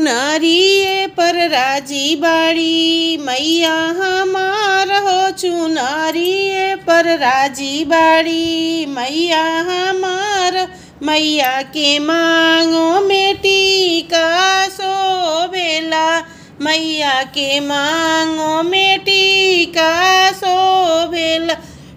चुनारिए पर राजी बाड़ी मैया हमार हो। चुनारिए पर राजी बाड़ी मैया हमार। मैया के मांगों में टीका शोभेला। मैया के मांगों में टीका शोभेला।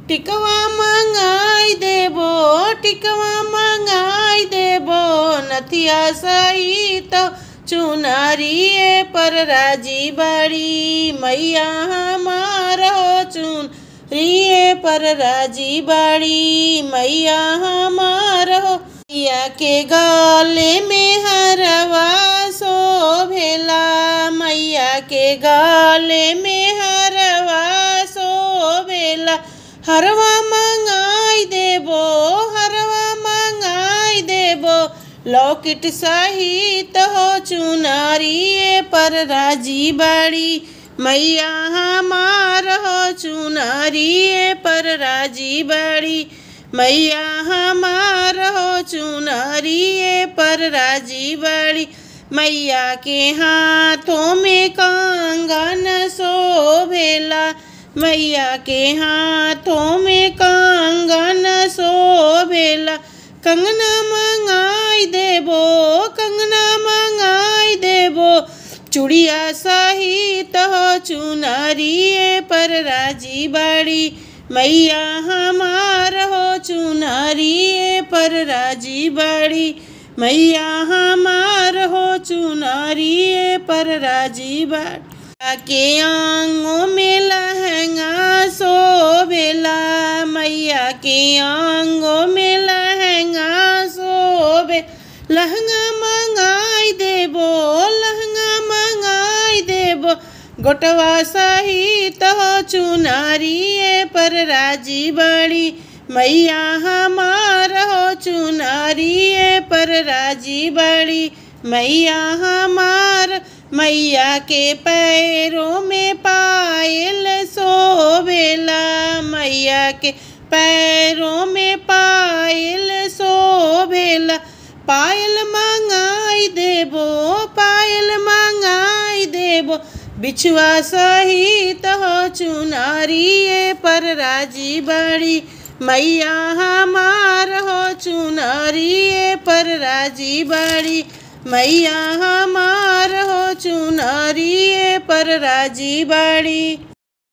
टिकवा मंगाई देबो, टिकवा मंगाई देबो। नथिया सहित चुनारिए पर राजी बाड़ी मैया हमार हो। चुनरिए पर राजी बाड़ी मैया हमार हो। मैया के गले में हरवा शोभेला। मैया के गले में हरवा शोभेला। हरवा मंगाई देबो, हरवा मंगाई देबो। लॉकेट सहित हो चुनारिए पर राजी बाड़ी मैया हमार हो। चुनारिए पर राजी बाड़ी मैया हमार हो। चुनारिए पर राजी बाड़ी। मैया के हाथों में कंगन शोभेला। मैया के हाथों में कंगन शोभेला। कंगना मंगाई देबो, कंगना मंगाई देबो। चूड़िया सहित हो चुनारिए पर राजी बाड़ी मैया हमार हो। चुनारिए पर राजी बाड़ी मैया हमार हो। चुनारिए पर राजी बाड़ी। के आंगों में लहंगा शोभेला। मैया के आंगों में लहंगा शोभे। लहंगा मंगाई देबो, लहंगा मंगाई देबो। गोटवा सहित हो चुनारिए पर राजी बाड़ी मैया हमार हो। चुनारिए पर राजी बाड़ी मैया हमार। मैया के पैरों में पायल शोभेला। मैया के पैरों में पायल शोभेला। पायल मंगाई देबो, पायल मंगाई देबो। बिछुआ सहित हो चुनारिए पर राजी बाड़ी मैया हमार हो। चुनारिए पर राजी बाड़ी मैया हमार हो। चुनारिए पर राजी बाड़ी।